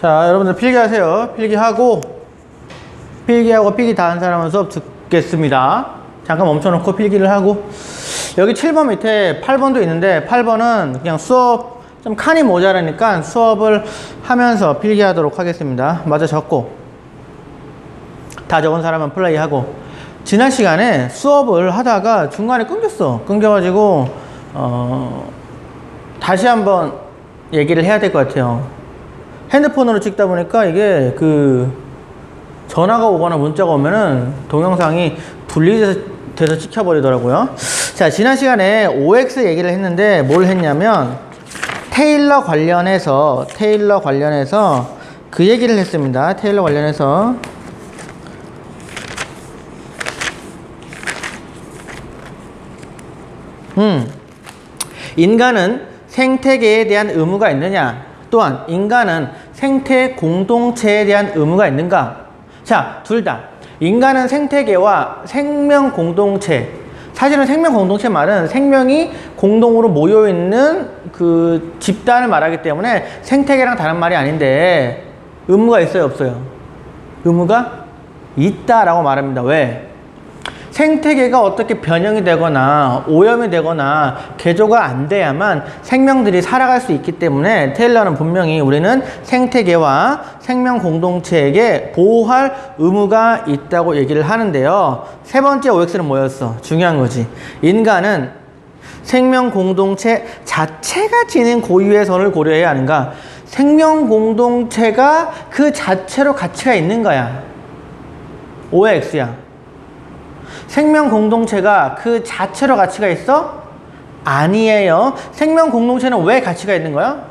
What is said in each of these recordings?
자, 여러분들 필기하세요. 필기하고 필기 다 한 사람은 수업 듣겠습니다. 잠깐 멈춰놓고 필기를 하고. 여기 7번 밑에 8번도 있는데 8번은 그냥 수업 좀 칸이 모자라니까 수업을 하면서 필기하도록 하겠습니다. 맞아 적고 다 적은 사람은 플레이하고. 지난 시간에 수업을 하다가 중간에 끊겨가지고 다시 한번 얘기를 해야 될 것 같아요. 핸드폰으로 찍다 보니까 이게 전화가 오거나 문자가 오면은 동영상이 분리돼서 찍혀버리더라고요. 자, 지난 시간에 OX 얘기를 했는데 뭘 했냐면 테일러 관련해서 그 얘기를 했습니다. 테일러 관련해서 인간은 생태계에 대한 의무가 있느냐, 또한 인간은 생태 공동체에 대한 의무가 있는가. 자, 둘 다. 인간은 생태계와 생명 공동체, 사실은 생명 공동체 말은 생명이 공동으로 모여있는 그 집단을 말하기 때문에 생태계랑 다른 말이 아닌데 의무가 있어요, 없어요? 의무가 있다라고 말합니다. 왜? 생태계가 어떻게 변형이 되거나 오염이 되거나 개조가 안 돼야만 생명들이 살아갈 수 있기 때문에 테일러는 분명히 우리는 생태계와 생명 공동체에게 보호할 의무가 있다고 얘기를 하는데요. 세 번째 OX는 뭐였어? 중요한 거지. 인간은 생명 공동체 자체가 지닌 고유의 선을 고려해야 하는가? 생명 공동체가 그 자체로 가치가 있는 거야. OX야. 생명 공동체가 그 자체로 가치가 있어? 아니에요. 생명 공동체는 왜 가치가 있는 거야?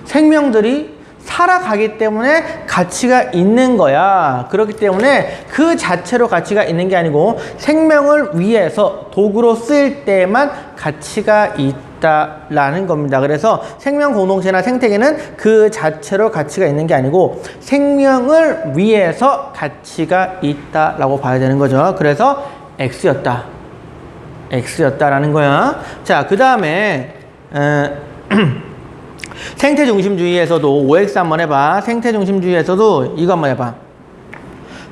생명들이 살아가기 때문에 가치가 있는 거야. 그렇기 때문에 그 자체로 가치가 있는 게 아니고 생명을 위해서 도구로 쓰일 때만 가치가 있다라는 겁니다. 그래서 생명 공동체나 생태계는 그 자체로 가치가 있는 게 아니고 생명을 위해서 가치가 있다라고 봐야 되는 거죠. 그래서 X였다라는 거야. 자, 그 다음에 생태중심주의에서도 OX 한번 해봐. 생태중심주의에서도 이거 한번 해봐.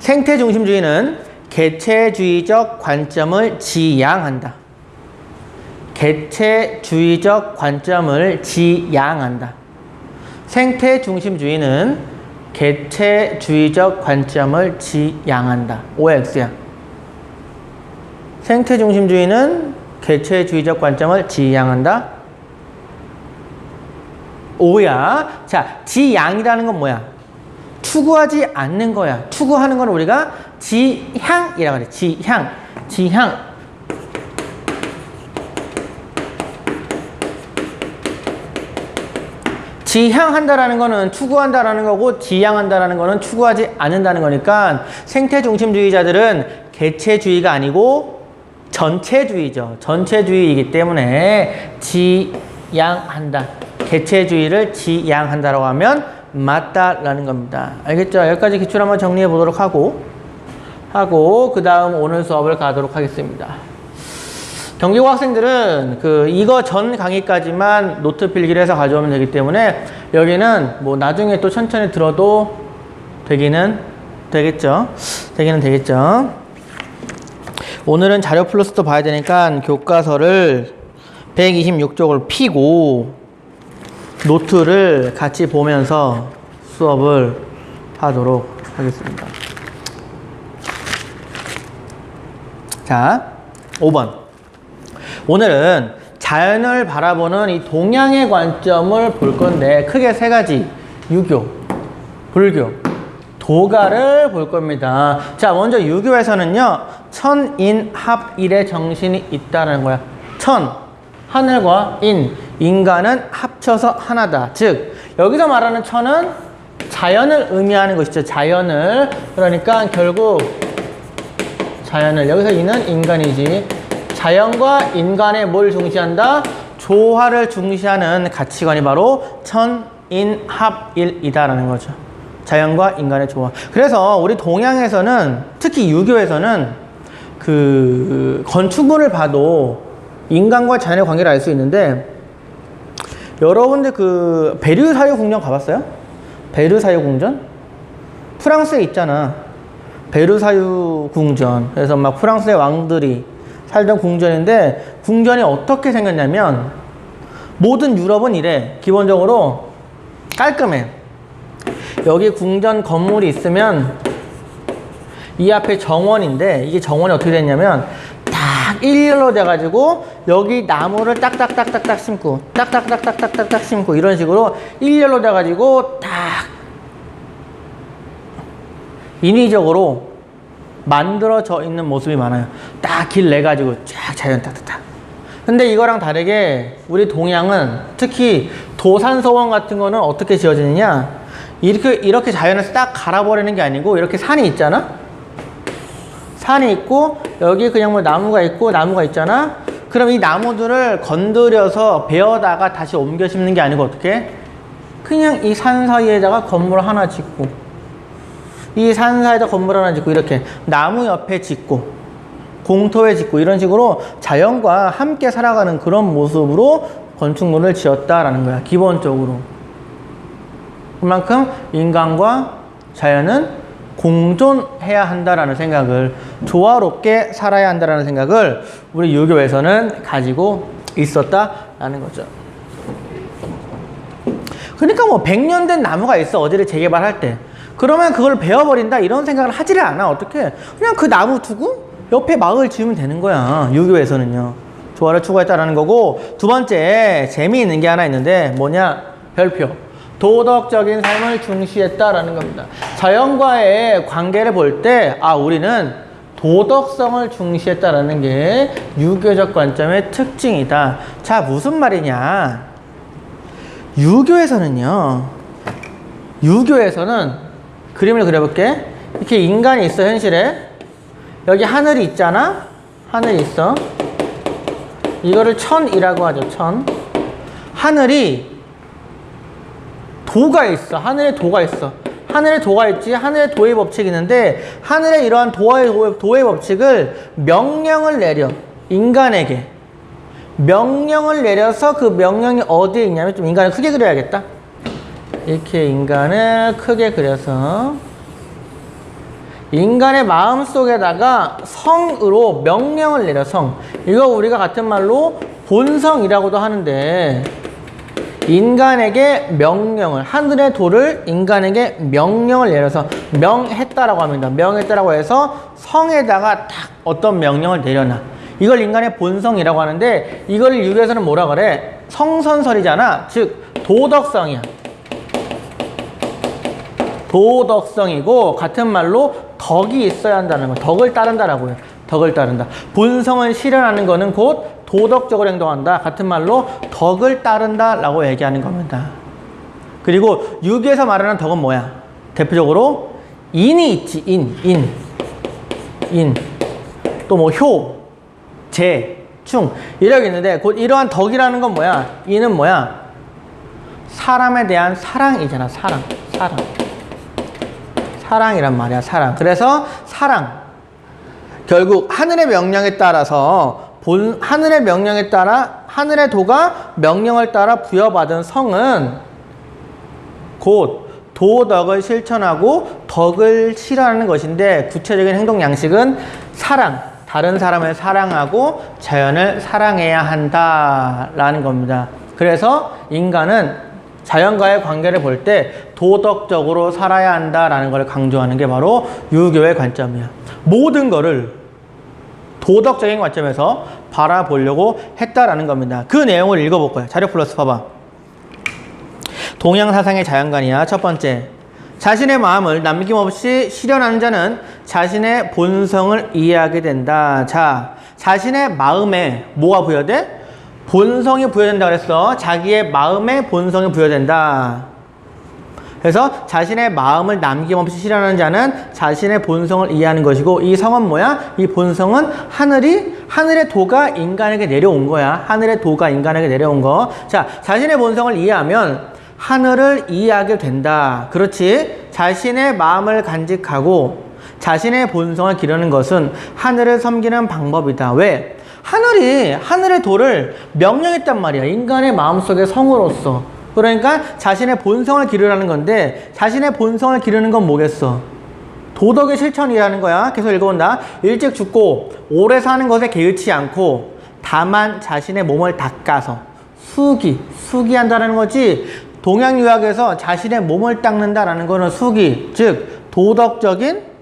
생태중심주의는 개체주의적 관점을 지향한다. 개체주의적 관점을 지향한다. 생태중심주의는 개체주의적 관점을 지향한다. OX야. 생태중심주의는 개체주의적 관점을 지향한다. O야. 자, 지향이라는 건 뭐야? 추구하지 않는 거야. 추구하는 건 우리가 지향이라고 그래. 지향. 지향한다라는 거는 추구한다라는 거고, 지향한다라는 거는 추구하지 않는다는 거니까 생태중심주의자들은 개체주의가 아니고 전체주의죠. 전체주의이기 때문에 지향한다. 개체주의를 지향한다라고 하면 맞다라는 겁니다. 알겠죠? 여기까지 기출 한번 정리해 보도록 하고 그 다음 오늘 수업을 가도록 하겠습니다. 경기고 학생들은 이거 전 강의까지만 노트 필기를 해서 가져오면 되기 때문에 여기는 뭐 나중에 또 천천히 들어도 되기는 되겠죠. 오늘은 자료 플러스도 봐야 되니까 교과서를 126쪽을 피고 노트를 같이 보면서 수업을 하도록 하겠습니다. 자, 5번. 오늘은 자연을 바라보는 이 동양의 관점을 볼 건데 크게 세 가지. 유교, 불교, 도가를 볼 겁니다. 자, 먼저 유교에서는요. 천인합일의 정신이 있다는 거야. 천, 하늘과 인간은 합쳐서 하나다. 즉 여기서 말하는 천은 자연을 의미하는 것이죠. 자연을. 그러니까 결국 자연을, 여기서 인은 인간이지. 자연과 인간의 뭘 중시한다? 조화를 중시하는 가치관이 바로 천인합일이다라는 거죠. 자연과 인간의 조화. 그래서 우리 동양에서는, 특히 유교에서는 건축물을 봐도 인간과 자연의 관계를 알 수 있는데, 여러분들 베르사유 궁전 가봤어요? 베르사유 궁전? 프랑스에 있잖아. 베르사유 궁전. 그래서 막 프랑스의 왕들이 살던 궁전인데, 궁전이 어떻게 생겼냐면 모든 유럽은 이래. 기본적으로 깔끔해. 여기 궁전 건물이 있으면 이 앞에 정원인데, 이게 정원이 어떻게 됐냐면 딱 일렬로 돼가지고 여기 나무를 딱딱딱딱딱 심고 딱딱딱딱딱딱 심고 이런 식으로 일렬로 돼가지고 딱 인위적으로 만들어져 있는 모습이 많아요. 딱 길 내가지고 쫙 자연 딱딱딱. 근데 이거랑 다르게 우리 동양은 특히 도산서원 같은 거는 어떻게 지어지느냐, 이렇게 자연에서 딱 갈아버리는 게 아니고 이렇게 산이 있잖아. 산이 있고 여기 그냥 뭐 나무가 있고 나무가 있잖아. 그럼 이 나무들을 건드려서 베어다가 다시 옮겨 심는 게 아니고 어떻게? 그냥 이 산 사이에다가 건물 하나 짓고, 이 산 사이에다 건물 하나 짓고, 이렇게 나무 옆에 짓고 공터에 짓고 이런 식으로 자연과 함께 살아가는 그런 모습으로 건축물을 지었다라는 거야, 기본적으로. 그만큼 인간과 자연은 공존해야 한다라는 생각을, 조화롭게 살아야 한다라는 생각을 우리 유교에서는 가지고 있었다라는 거죠. 그러니까 뭐 100년 된 나무가 있어, 어디를 재개발할 때. 그러면 그걸 베어버린다 이런 생각을 하지를 않아. 어떻게? 그냥 그 나무 두고 옆에 마을 지으면 되는 거야, 유교에서는요. 조화를 추구했다라는 거고, 두 번째 재미있는 게 하나 있는데 뭐냐? 별표. 도덕적인 삶을 중시했다라는 겁니다. 자연과의 관계를 볼 때, 우리는 도덕성을 중시했다라는 게 유교적 관점의 특징이다. 자, 무슨 말이냐? 유교에서는 그림을 그려볼게. 이렇게 인간이 있어, 현실에. 여기 하늘이 있잖아. 하늘이 있어. 이거를 천이라고 하죠, 천. 하늘이 도가 있어. 하늘에 도가 있어. 하늘에 도가 있지. 하늘에 도의 법칙이 있는데, 하늘에 이러한 도의 법칙을 명령을 내려, 인간에게 명령을 내려서, 그 명령이 어디에 있냐면, 좀 인간을 크게 그려야겠다. 이렇게 인간을 크게 그려서 인간의 마음속에다가 성으로 명령을 내려. 성, 이거 우리가 같은 말로 본성이라고도 하는데, 인간에게 명령을, 하늘의 도를 인간에게 명령을 내려서 명했다라고 합니다. 명했다라고 해서 성에다가 딱 어떤 명령을 내려놔. 이걸 인간의 본성이라고 하는데, 이걸 유교에서는 뭐라 그래? 성선설이잖아. 즉 도덕성이야. 도덕성이고, 같은 말로 덕이 있어야 한다는 거. 덕을 따른다라고 해요. 덕을 따른다. 본성을 실현하는 거는 곧 도덕적으로 행동한다. 같은 말로 덕을 따른다 라고 얘기하는 겁니다. 그리고 유교에서 말하는 덕은 뭐야? 대표적으로 인이 있지. 인. 또 뭐 효, 재, 충 이렇게 있는데, 곧 이러한 덕이라는 건 뭐야? 인은 뭐야? 사람에 대한 사랑이잖아. 사랑이란 말이야. 사랑. 그래서 사랑, 결국 하늘의 명령에 따라서, 하늘의 명령에 따라, 하늘의 도가 명령을 따라 부여받은 성은 곧 도덕을 실천하고 덕을 실현하는 것인데, 구체적인 행동 양식은 사랑, 다른 사람을 사랑하고 자연을 사랑해야 한다라는 겁니다. 그래서 인간은 자연과의 관계를 볼 때 도덕적으로 살아야 한다라는 걸 강조하는 게 바로 유교의 관점이야. 모든 거를 도덕적인 관점에서 바라보려고 했다라는 겁니다. 그 내용을 읽어볼 거야. 자료 플러스 봐봐. 동양 사상의 자연관이야. 첫 번째, 자신의 마음을 남김없이 실현하는 자는 자신의 본성을 이해하게 된다. 자, 자신의 마음에 뭐가 부여돼? 본성이 부여된다 그랬어. 자기의 마음에 본성이 부여된다. 그래서 자신의 마음을 남김없이 실현하는 자는 자신의 본성을 이해하는 것이고, 이 성은 뭐야? 이 본성은 하늘의 도가 인간에게 내려온 거야. 하늘의 도가 인간에게 내려온 거. 자, 자신의 본성을 이해하면 하늘을 이해하게 된다. 그렇지? 자신의 마음을 간직하고 자신의 본성을 기르는 것은 하늘을 섬기는 방법이다. 왜? 하늘의 도를 명령했단 말이야. 인간의 마음속의 성으로서. 그러니까 자신의 본성을 기르라는 건데 자신의 본성을 기르는 건 뭐겠어? 도덕의 실천이라는 거야. 계속 읽어본다. 일찍 죽고 오래 사는 것에 개의치 않고 다만 자신의 몸을 닦아서 수기한다라는 거지. 동양유학에서 자신의 몸을 닦는다라는 거는 수기, 즉 도덕적인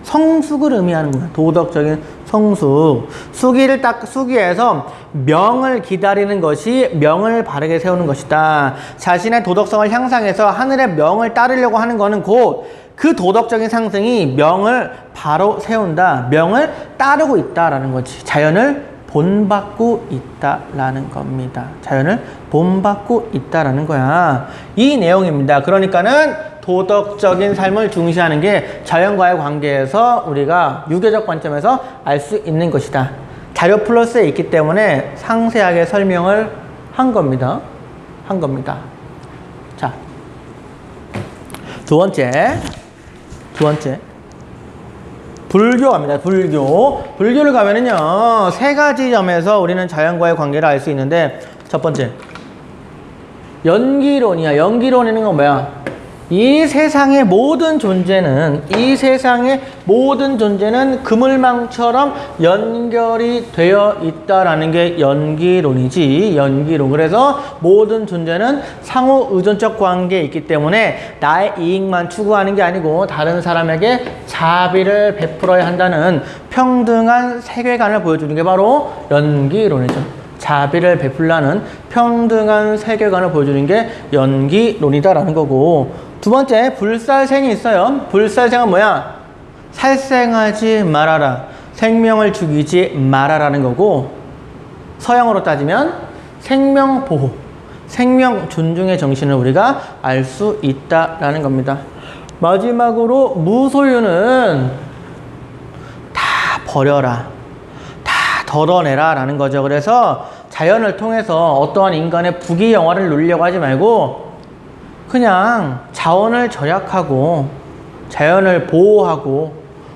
성숙을 의미하는 거야. 도덕적인 성숙. 수기에서 명을 기다리는 것이 명을 바르게 세우는 것이다. 자신의 도덕성을 향상해서 하늘의 명을 따르려고 하는 거는 곧 그 도덕적인 상승이 명을 바로 세운다. 명을 따르고 있다라는 거지. 자연을 본받고 있다라는 겁니다. 자연을 본받고 있다라는 거야. 이 내용입니다. 그러니까는 도덕적인 삶을 중시하는 게 자연과의 관계에서 우리가 유교적 관점에서 알 수 있는 것이다. 자료 플러스에 있기 때문에 상세하게 설명을 한 겁니다. 자, 두 번째. 불교 갑니다. 불교를 가면은요, 세 가지 점에서 우리는 자연과의 관계를 알 수 있는데, 첫 번째, 연기론이야. 연기론이라는 건 뭐야? 이 세상의 모든 존재는 그물망처럼 연결이 되어 있다라는 게 연기론이지. 연기론. 그래서 모든 존재는 상호 의존적 관계에 있기 때문에 나의 이익만 추구하는 게 아니고 다른 사람에게 자비를 베풀어야 한다는 평등한 세계관을 보여주는 게 바로 연기론이죠. 자비를 베풀라는 평등한 세계관을 보여주는 게 연기론이다라는 거고, 두 번째, 불살생이 있어요. 불살생은 뭐야? 살생하지 말아라. 생명을 죽이지 말아라는 거고, 서양으로 따지면 생명보호, 생명 존중의 정신을 우리가 알 수 있다라는 겁니다. 마지막으로 무소유는 다 버려라, 다 덜어내라 라는 거죠. 그래서 자연을 통해서 어떠한 인간의 부귀영화를 누리려고 하지 말고 그냥 자원을 절약하고 자연을 보호하고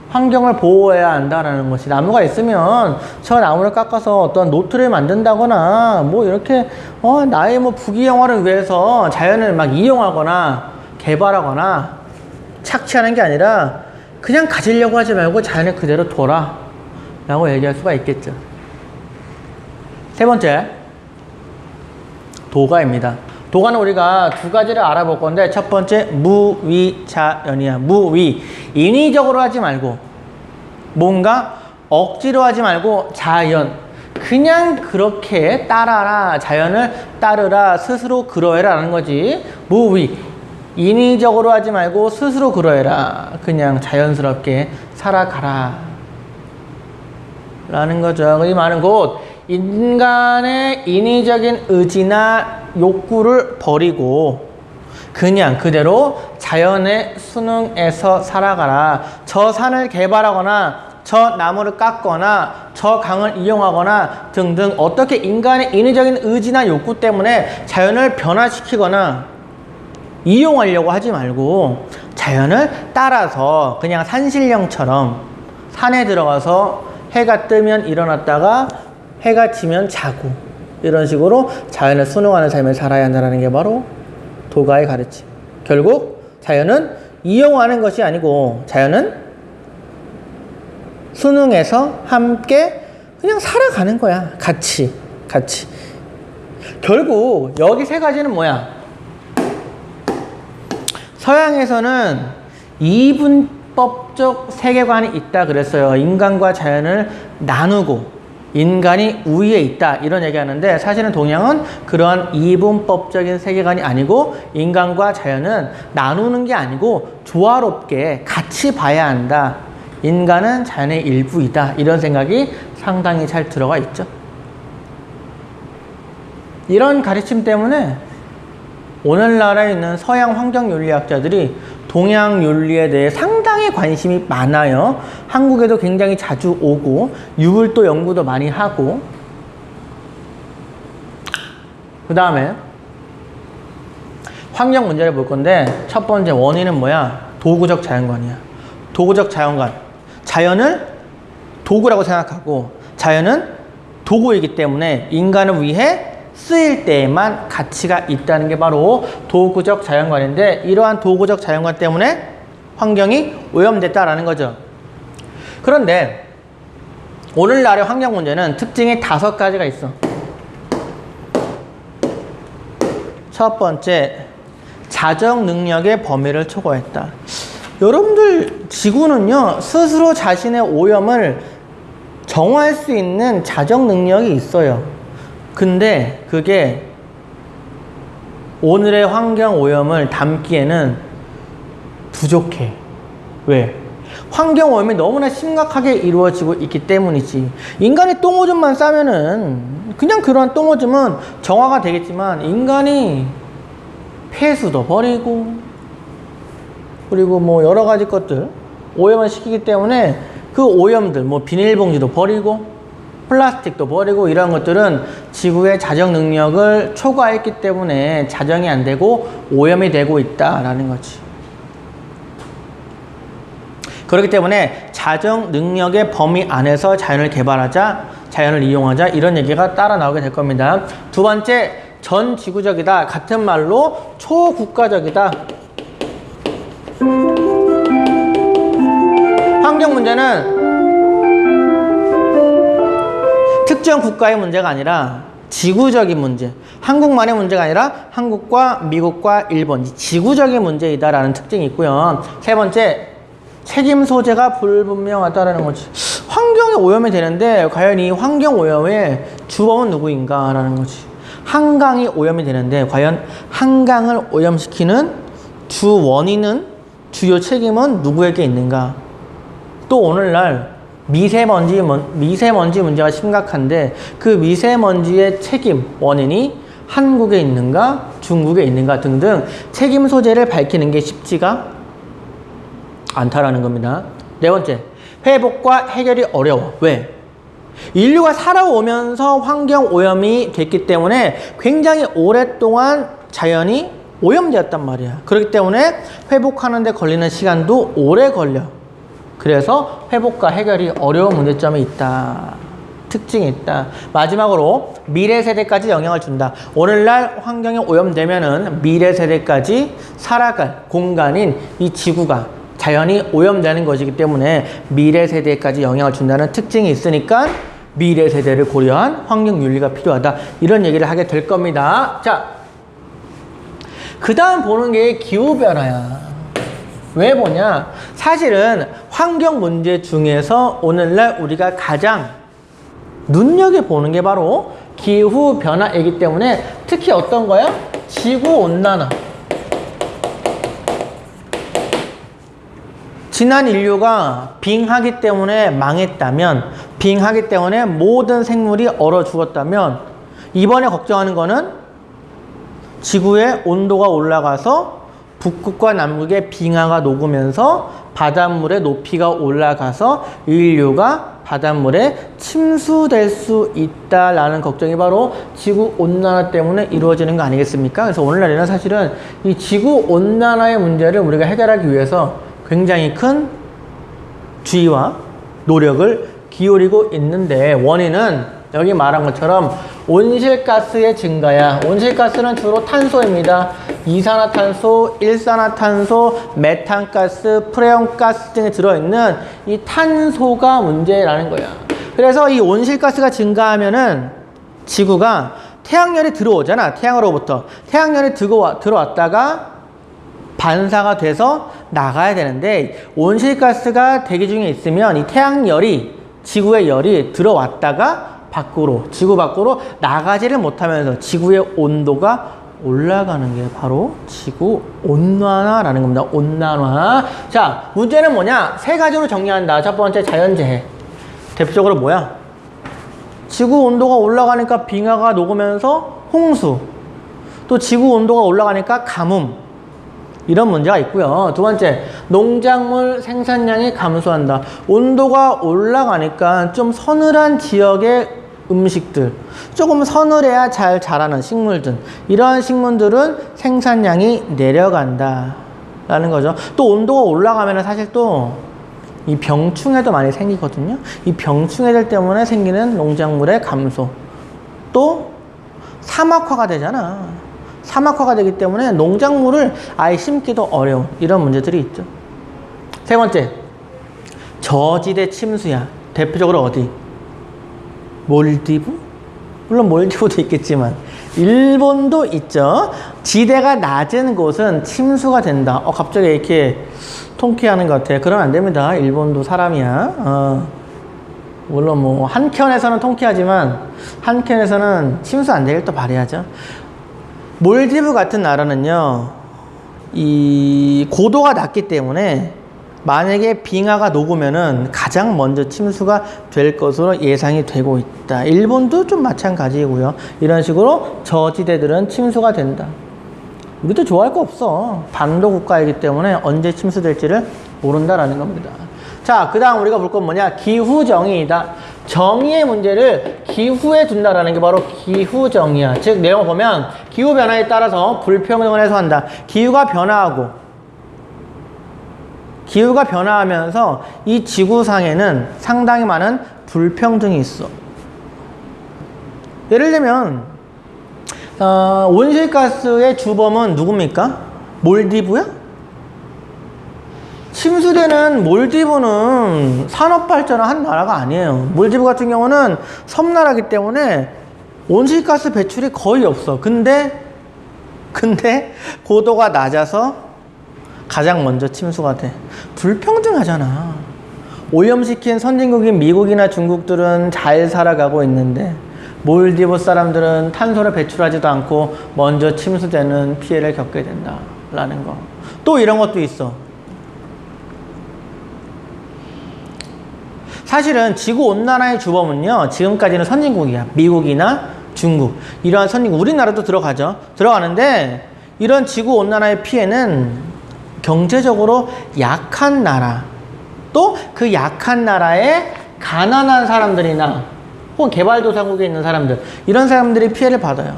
환경을 보호해야 한다라는 것이, 나무가 있으면 저 나무를 깎아서 어떤 노트를 만든다거나 뭐 이렇게 나의 뭐 부귀영화를 위해서 자연을 막 이용하거나 개발하거나 착취하는 게 아니라 그냥 가지려고 하지 말고 자연을 그대로 둬라 라고 얘기할 수가 있겠죠. 세 번째, 도가입니다. 도가는 우리가 두 가지를 알아볼 건데, 첫 번째 무위자연이야. 무위, 인위적으로 하지 말고 뭔가 억지로 하지 말고 자연, 그냥 그렇게 따라라, 자연을 따르라, 스스로 그러해라 라는 거지. 무위, 인위적으로 하지 말고 스스로 그러해라, 그냥 자연스럽게 살아가라 라는 거죠. 이 말은 곧 인간의 인위적인 의지나 욕구를 버리고 그냥 그대로 자연의 순응해서 살아가라. 저 산을 개발하거나 저 나무를 깎거나 저 강을 이용하거나 등등 어떻게 인간의 인위적인 의지나 욕구 때문에 자연을 변화시키거나 이용하려고 하지 말고 자연을 따라서 그냥 산신령처럼 산에 들어가서 해가 뜨면 일어났다가 해가 지면 자고 이런 식으로 자연을 순응하는 삶을 살아야 한다는 게 바로 도가의 가르침. 결국 자연은 이용하는 것이 아니고 자연은 순응해서 함께 그냥 살아가는 거야. 같이. 결국 여기 세 가지는 뭐야? 서양에서는 이분법적 세계관이 있다 그랬어요. 인간과 자연을 나누고 인간이 우위에 있다 이런 얘기하는데, 사실은 동양은 그러한 이분법적인 세계관이 아니고 인간과 자연은 나누는 게 아니고 조화롭게 같이 봐야 한다. 인간은 자연의 일부이다. 이런 생각이 상당히 잘 들어가 있죠. 이런 가르침 때문에 오늘날에 있는 서양 환경윤리학자들이 동양 윤리에 대해 상당히 관심이 많아요. 한국에도 굉장히 자주 오고 유불도 연구도 많이 하고. 그 다음에 환경 문제를 볼 건데, 첫 번째 원인은 뭐야? 도구적 자연관이야. 도구적 자연관. 자연을 도구라고 생각하고 자연은 도구이기 때문에 인간을 위해 쓰일 때에만 가치가 있다는 게 바로 도구적 자연관인데, 이러한 도구적 자연관 때문에 환경이 오염됐다라는 거죠. 그런데 오늘날의 환경 문제는 특징이 5가지가 있어. 첫 번째, 자정 능력의 범위를 초과했다. 여러분들, 지구는요, 스스로 자신의 오염을 정화할 수 있는 자정 능력이 있어요. 근데 그게 오늘의 환경 오염을 담기에는 부족해. 왜? 환경 오염이 너무나 심각하게 이루어지고 있기 때문이지. 인간이 똥오줌만 싸면은 그냥 그러한 똥오줌은 정화가 되겠지만, 인간이 폐수도 버리고 그리고 뭐 여러 가지 것들 오염을 시키기 때문에 그 오염들, 뭐 비닐봉지도 버리고 플라스틱도 버리고 이런 것들은 지구의 자정 능력을 초과했기 때문에 자정이 안 되고 오염이 되고 있다라는 거지. 그렇기 때문에 자정 능력의 범위 안에서 자연을 개발하자, 자연을 이용하자, 이런 얘기가 따라 나오게 될 겁니다. 두 번째, 전 지구적이다. 같은 말로 초국가적이다. 환경 문제는 특정 국가의 문제가 아니라 지구적인 문제, 한국만의 문제가 아니라 한국과 미국과 일본, 지구적인 문제이다라는 특징이 있고요. 세 번째, 책임 소재가 불분명하다라는 거지. 환경이 오염이 되는데 과연 이 환경 오염의 주범은 누구인가 라는 거지. 한강이 오염이 되는데 과연 한강을 오염시키는 주 원인은, 주요 책임은 누구에게 있는가. 또 오늘날 미세먼지 문제가 심각한데 그 미세먼지의 책임 원인이 한국에 있는가 중국에 있는가 등등 책임 소재를 밝히는 게 쉽지가 않다라는 겁니다. 네 번째, 회복과 해결이 어려워. 왜? 인류가 살아오면서 환경 오염이 됐기 때문에 굉장히 오랫동안 자연이 오염되었단 말이야. 그렇기 때문에 회복하는 데 걸리는 시간도 오래 걸려. 그래서 회복과 해결이 어려운 문제점이 있다. 특징이 있다. 마지막으로 미래 세대까지 영향을 준다. 오늘날 환경이 오염되면은 미래 세대까지 살아갈 공간인 이 지구가, 자연이 오염되는 것이기 때문에 미래 세대까지 영향을 준다는 특징이 있으니까 미래 세대를 고려한 환경 윤리가 필요하다. 이런 얘기를 하게 될 겁니다. 자, 그 다음 보는 게 기후변화야. 왜 보냐? 사실은 환경 문제 중에서 오늘날 우리가 가장 눈여겨보는 게 바로 기후변화이기 때문에 특히 어떤 거야? 지구온난화. 지난 인류가 빙하기 때문에 망했다면, 빙하기 때문에 모든 생물이 얼어 죽었다면, 이번에 걱정하는 거는 지구의 온도가 올라가서 북극과 남극의 빙하가 녹으면서 바닷물의 높이가 올라가서 인류가 바닷물에 침수될 수 있다라는 걱정이 바로 지구온난화 때문에 이루어지는 거 아니겠습니까? 그래서 오늘날에는 사실은 이 지구온난화의 문제를 우리가 해결하기 위해서 굉장히 큰 주의와 노력을 기울이고 있는데, 원인은 여기 말한 것처럼 온실가스의 증가야. 온실가스는 주로 탄소입니다. 이산화탄소, 일산화탄소, 메탄가스, 프레온가스 등에 들어있는 이 탄소가 문제라는 거야. 그래서 이 온실가스가 증가하면은 지구가 태양열이 들어오잖아. 태양으로부터. 태양열이 들어왔다가 반사가 돼서 나가야 되는데, 온실가스가 대기 중에 있으면 이 태양열이, 지구의 열이 들어왔다가 밖으로, 지구 밖으로 나가지를 못하면서 지구의 온도가 올라가는 게 바로 지구온난화라는 겁니다. 온난화. 자, 문제는 뭐냐? 3가지로 정리한다. 첫 번째, 자연재해. 대표적으로 뭐야? 지구 온도가 올라가니까 빙하가 녹으면서 홍수, 또 지구 온도가 올라가니까 가뭄, 이런 문제가 있고요. 두 번째, 농작물 생산량이 감소한다. 온도가 올라가니까 좀 서늘한 지역의 음식들, 조금 서늘해야 잘 자라는 식물들, 이러한 식물들은 생산량이 내려간다 라는 거죠. 또 온도가 올라가면 사실 또 이 병충해도 많이 생기거든요. 이 병충해들 때문에 생기는 농작물의 감소, 또 사막화가 되잖아. 사막화가 되기 때문에 농작물을 아예 심기도 어려운 이런 문제들이 있죠. 세 번째, 저지대 침수야. 대표적으로 어디? 몰디브? 물론 몰디브도 있겠지만 일본도 있죠. 지대가 낮은 곳은 침수가 된다. 갑자기 이렇게 통쾌하는 것 같아. 그러면 안 됩니다. 일본도 사람이야. 물론 뭐 한켠에서는 통쾌하지만 한켠에서는 침수 안 되길 또 바라야죠. 몰디브 같은 나라는요, 이 고도가 낮기 때문에 만약에 빙하가 녹으면은 가장 먼저 침수가 될 것으로 예상이 되고 있다. 일본도 좀 마찬가지고요. 이런 식으로 저지대들은 침수가 된다. 우리도 좋아할 거 없어. 반도 국가이기 때문에 언제 침수될지를 모른다라는 겁니다. 자, 그 다음 우리가 볼 건 뭐냐? 기후정의이다. 정의의 문제를 기후에 둔다라는 게 바로 기후정의야. 즉, 내용을 보면 기후변화에 따라서 불평등을 해소한다. 기후가 변화하면서 이 지구상에는 상당히 많은 불평등이 있어. 예를 들면 온실가스의 주범은 누굽니까? 몰디브야? 침수되는 몰디브는 산업발전을 한 나라가 아니에요. 몰디브 같은 경우는 섬나라이기 때문에 온실가스 배출이 거의 없어. 근데 고도가 낮아서 가장 먼저 침수가 돼. 불평등하잖아. 오염시킨 선진국인 미국이나 중국들은 잘 살아가고 있는데 몰디브 사람들은 탄소를 배출하지도 않고 먼저 침수되는 피해를 겪게 된다라는 거. 또 이런 것도 있어. 사실은 지구온난화의 주범은요, 지금까지는 선진국이야. 미국이나 중국, 이러한 선진국, 우리나라도 들어가는데 이런 지구온난화의 피해는 경제적으로 약한 나라, 또 그 약한 나라의 가난한 사람들이나 혹은 개발도상국에 있는 사람들, 이런 사람들이 피해를 받아요.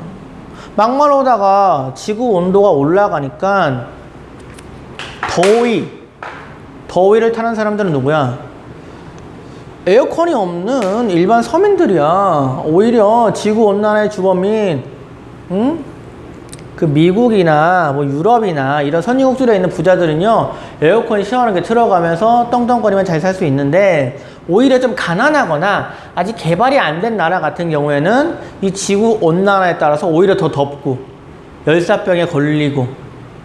막말로 오다가 지구 온도가 올라가니까 더위를 타는 사람들은 누구야? 에어컨이 없는 일반 서민들이야. 오히려 지구온난화의 주범인 그 미국이나 뭐 유럽이나 이런 선진국들에 있는 부자들은요, 에어컨이 시원하게 틀어가면서 떵떵거리면 잘 살 수 있는데, 오히려 좀 가난하거나 아직 개발이 안 된 나라 같은 경우에는 이 지구 온난화에 따라서 오히려 더 덥고 열사병에 걸리고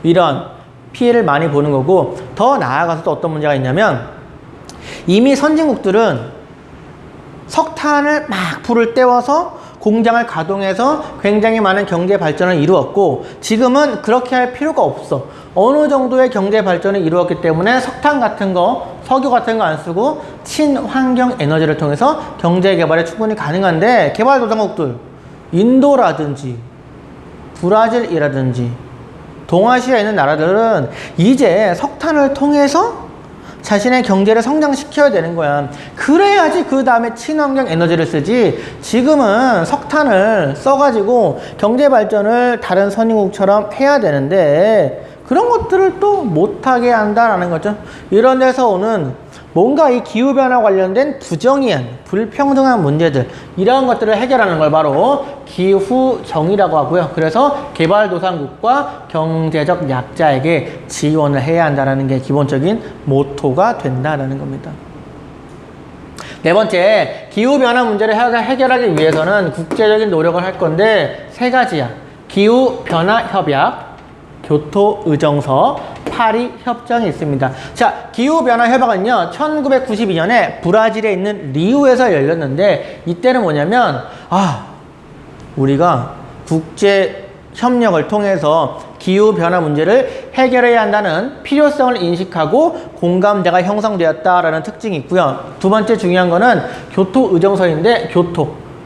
이런 피해를 많이 보는 거고, 더 나아가서 또 어떤 문제가 있냐면, 이미 선진국들은 석탄을 막 불을 때워서 공장을 가동해서 굉장히 많은 경제 발전을 이루었고, 지금은 그렇게 할 필요가 없어. 어느 정도의 경제 발전을 이루었기 때문에 석탄 같은 거, 석유 같은 거 안 쓰고 친환경 에너지를 통해서 경제 개발이 충분히 가능한데, 개발도상국들, 인도라든지 브라질이라든지 동아시아에 있는 나라들은 이제 석탄을 통해서 자신의 경제를 성장시켜야 되는 거야. 그래야지 그 다음에 친환경 에너지를 쓰지. 지금은 석탄을 써가지고 경제 발전을 다른 선진국처럼 해야 되는데 그런 것들을 또 못하게 한다라는 거죠. 이런 데서 오는 뭔가 이 기후변화 관련된 부정의한, 불평등한 문제들, 이런 것들을 해결하는 걸 바로 기후정의라고 하고요. 그래서 개발도상국과 경제적 약자에게 지원을 해야 한다는 게 기본적인 모토가 된다는 겁니다. 네 번째, 기후변화 문제를 해결하기 위해서는 국제적인 노력을 할 건데 세 가지야. 기후변화협약, 교토의정서, 파리 협정이 있습니다. 자, 기후변화 협약은요, 1992년에 브라질에 있는 리우에서 열렸는데, 이때는 뭐냐면, 우리가 국제 협력을 통해서 기후변화 문제를 해결해야 한다는 필요성을 인식하고 공감대가 형성되었다라는 특징이 있고요. 두 번째 중요한 거는 교토의정서인데,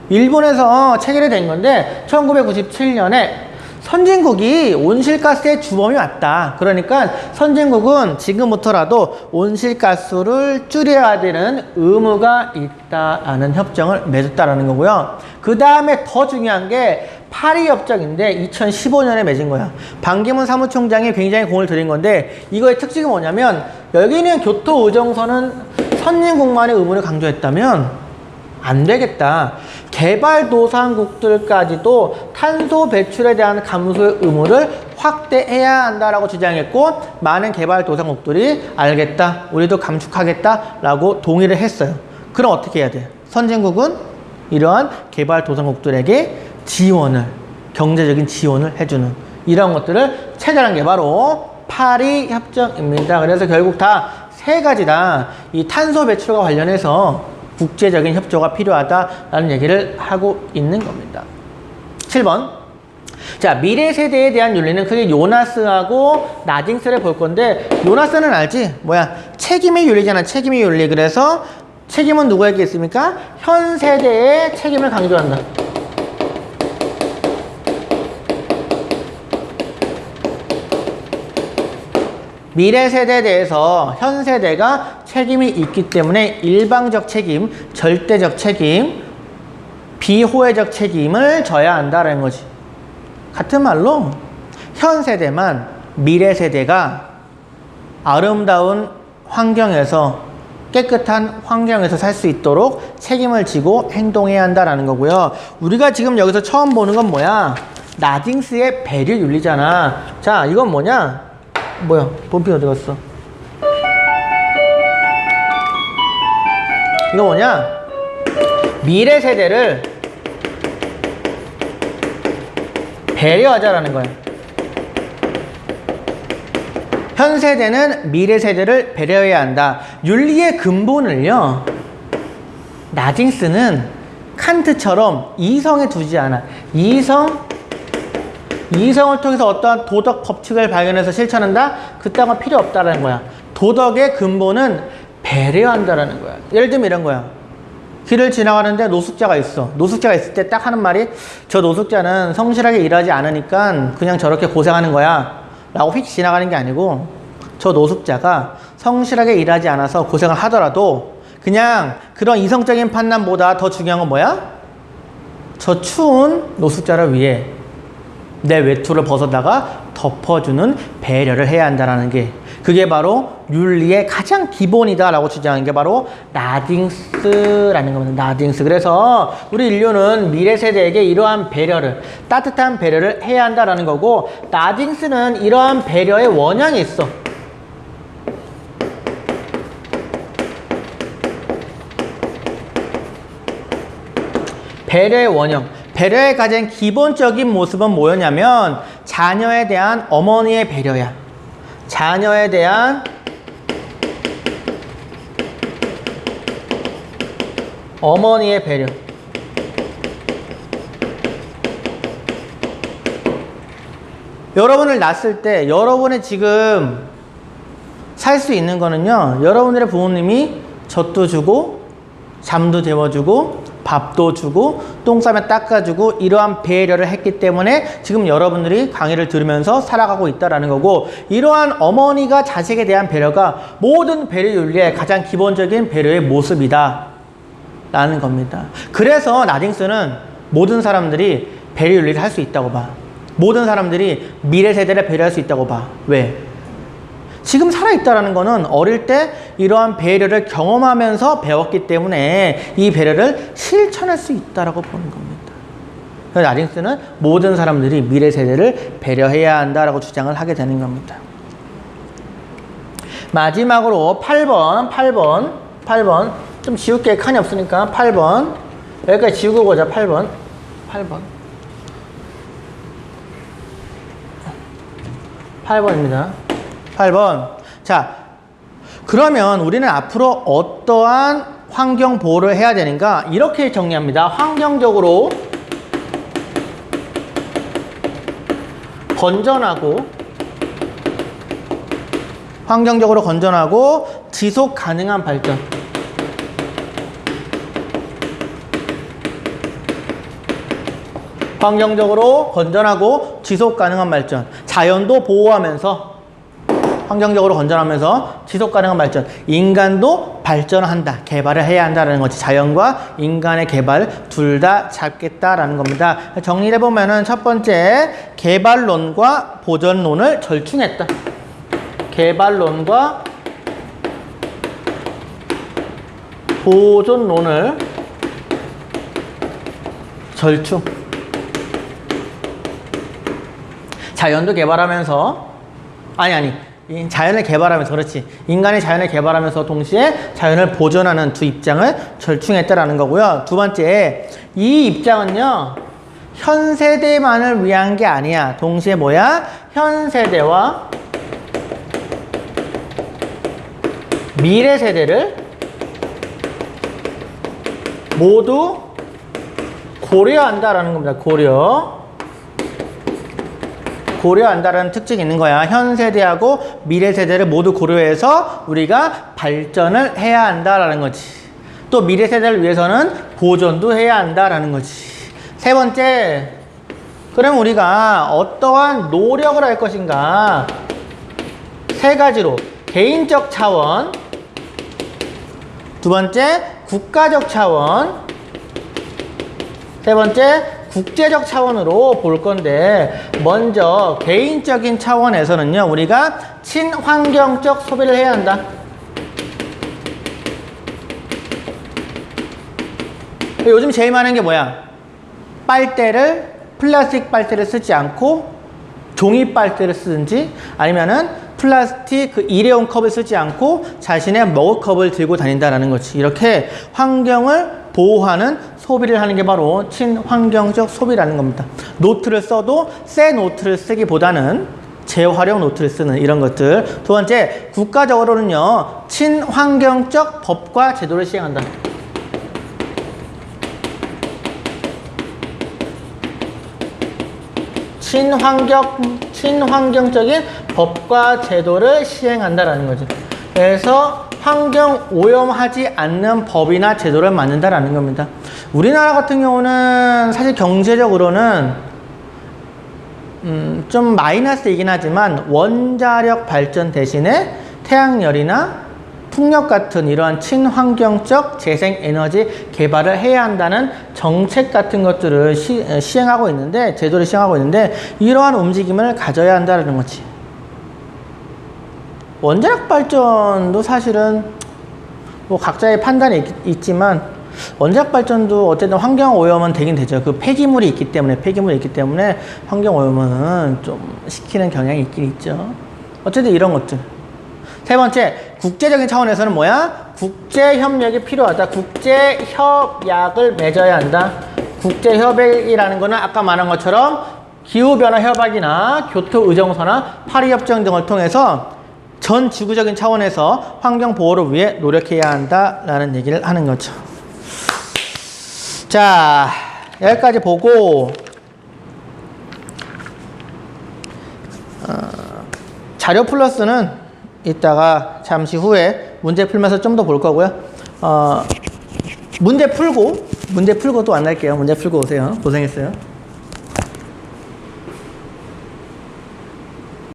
일본에서 체결이 된 건데, 1997년에 선진국이 온실가스의 주범이 왔다. 그러니까 선진국은 지금부터라도 온실가스를 줄여야 되는 의무가 있다라는 협정을 맺었다라는 거고요. 그 다음에 더 중요한 게 파리 협정인데 2015년에 맺은 거야. 반기문 사무총장이 굉장히 공을 들인 건데, 이거의 특징이 뭐냐면, 여기는 교토 의정서는 선진국만의 의무를 강조했다면 안 되겠다. 개발도상국들까지도 탄소 배출에 대한 감소의 의무를 확대해야 한다라고 주장했고 많은 개발도상국들이 알겠다. 우리도 감축하겠다라고 동의를 했어요. 그럼 어떻게 해야 돼? 선진국은 이러한 개발도상국들에게 지원을, 경제적인 지원을 해주는 이런 것들을 체결한 게 바로 파리 협정입니다. 그래서 결국 다 세 가지다 이 탄소 배출과 관련해서 국제적인 협조가 필요하다라는 얘기를 하고 있는 겁니다. 7번. 자, 미래 세대에 대한 윤리는 크게 요나스하고 나징스를 볼 건데 요나스는 알지? 뭐야? 책임의 윤리잖아. 책임의 윤리. 그래서 책임은 누구에게 있습니까? 현 세대의 책임을 강조한다. 미래 세대에 대해서 현 세대가 책임이 있기 때문에 일방적 책임, 절대적 책임, 비호혜적 책임을 져야 한다는 거지. 같은 말로 현 세대만 미래 세대가 아름다운 환경에서 깨끗한 환경에서 살 수 있도록 책임을 지고 행동해야 한다는 거고요. 우리가 지금 여기서 처음 보는 건 뭐야? 나징스의 배려 윤리잖아. 자, 이건 뭐냐? 뭐야? 본필 어디 갔어? 이거 뭐냐? 미래 세대를 배려하자라는 거야. 현 세대는 미래 세대를 배려해야 한다. 윤리의 근본을요, 나징스는 칸트처럼 이성에 두지 않아. 이성을 통해서 어떠한 도덕 법칙을 발견해서 실천한다? 그딴 건 필요 없다라는 거야. 도덕의 근본은 배려한다라는 거야. 예를 들면 이런 거야. 길을 지나가는데 노숙자가 있어. 노숙자가 있을 때 딱 하는 말이 저 노숙자는 성실하게 일하지 않으니까 그냥 저렇게 고생하는 거야 라고 휙 지나가는 게 아니고 저 노숙자가 성실하게 일하지 않아서 고생을 하더라도 그냥 그런 이성적인 판단보다 더 중요한 건 뭐야? 저 추운 노숙자를 위해 내 외투를 벗어다가 덮어주는 배려를 해야 한다는 게 그게 바로 윤리의 가장 기본이다라고 주장하는 게 바로 나징스라는 겁니다. 나징스. 그래서 우리 인류는 미래 세대에게 이러한 배려를, 따뜻한 배려를 해야 한다라는 거고 나징스는 이러한 배려의 원형이 있어. 배려의 원형. 배려의 가장 기본적인 모습은 뭐였냐면 자녀에 대한 어머니의 배려야. 자녀에 대한 어머니의 배려. 여러분을 낳았을 때 여러분이 지금 살 수 있는 거는요, 여러분들의 부모님이 젖도 주고 잠도 재워주고 밥도 주고 똥 싸면 닦아주고 이러한 배려를 했기 때문에 지금 여러분들이 강의를 들으면서 살아가고 있다는 거고 이러한 어머니가 자식에 대한 배려가 모든 배려 윤리의 가장 기본적인 배려의 모습이다 라는 겁니다. 그래서 나징스는 모든 사람들이 배려 윤리를 할 수 있다고 봐. 모든 사람들이 미래 세대를 배려할 수 있다고 봐. 왜? 지금 살아있다는 거는 어릴 때 이러한 배려를 경험하면서 배웠기 때문에 이 배려를 실천할 수 있다고 보는 겁니다. 그래서 나징스는 모든 사람들이 미래 세대를 배려해야 한다라고 주장을 하게 되는 겁니다. 마지막으로 8번. 좀 지울 게 칸이 없으니까 8번. 여기까지 지우고 보자. 8번. 8번입니다. 8번. 자, 그러면 우리는 앞으로 어떠한 환경 보호를 해야 되는가? 이렇게 정리합니다. 환경적으로 건전하고 지속 가능한 발전. 환경적으로 건전하고 지속 가능한 발전. 자연도 보호하면서 환경적으로 건전하면서 지속 가능한 발전. 인간도 발전한다. 개발을 해야 한다는 거지. 자연과 인간의 개발 둘 다 잡겠다라는 겁니다. 정리를 해보면은 첫 번째, 개발론과 보전론을 절충했다. 개발론과 보존론을 절충. 자연도 개발하면서 이 자연을 개발하면서 그렇지. 인간이 자연을 개발하면서 동시에 자연을 보존하는 두 입장을 절충했다라는 거고요. 두 번째, 이 입장은요. 현 세대만을 위한 게 아니야. 동시에 뭐야? 현 세대와 미래 세대를 모두 고려한다라는 겁니다. 고려한다라는 특징이 있는 거야. 현 세대하고 미래 세대를 모두 고려해서 우리가 발전을 해야 한다라는 거지. 또 미래 세대를 위해서는 보존도 해야 한다라는 거지. 세 번째, 그럼 우리가 어떠한 노력을 할 것인가? 세 가지로. 개인적 차원, 두 번째, 국가적 차원, 세 번째, 국제적 차원으로 볼 건데, 먼저 개인적인 차원에서는요, 우리가 친환경적 소비를 해야 한다. 요즘 제일 많은 게 뭐야? 플라스틱 빨대를 쓰지 않고 종이 빨대를 쓰든지 아니면은 플라스틱 그 일회용 컵을 쓰지 않고 자신의 머그컵을 들고 다닌다라는 거지. 이렇게 환경을 보호하는 소비를 하는 게 바로 친환경적 소비라는 겁니다. 노트를 써도 새 노트를 쓰기보다는 재활용 노트를 쓰는 이런 것들. 두 번째, 국가적으로는요, 친환경적 법과 제도를 시행한다. 친환경적인 법과 제도를 시행한다라는 거죠. 그래서 환경 오염하지 않는 법이나 제도를 만든다라는 겁니다. 우리나라 같은 경우는 사실 경제적으로는 좀 마이너스이긴 하지만 원자력 발전 대신에 태양열이나 풍력 같은 이러한 친환경적 재생에너지 개발을 해야 한다는 정책 같은 것들을 시행하고 있는데, 제도를 시행하고 있는데, 이러한 움직임을 가져야 한다는 거지. 원자력 발전도 사실은 뭐 각자의 판단이 있지만, 원자력 발전도 어쨌든 환경 오염은 되긴 되죠. 그 폐기물이 있기 때문에 환경 오염은 좀 시키는 경향이 있긴 있죠. 어쨌든 이런 것들. 세 번째, 국제적인 차원에서는 뭐야? 국제협력이 필요하다. 국제협약을 맺어야 한다. 국제협약이라는 거는 아까 말한 것처럼 기후변화 협약이나 교토의정서나 파리협정 등을 통해서 전 지구적인 차원에서 환경 보호를 위해 노력해야 한다라는 얘기를 하는 거죠. 자, 여기까지 보고 자료 플러스는 이따가 잠시 후에 문제 풀면서 좀 더 볼 거고요. 문제 풀고 또 만날게요. 문제 풀고 오세요. 고생했어요.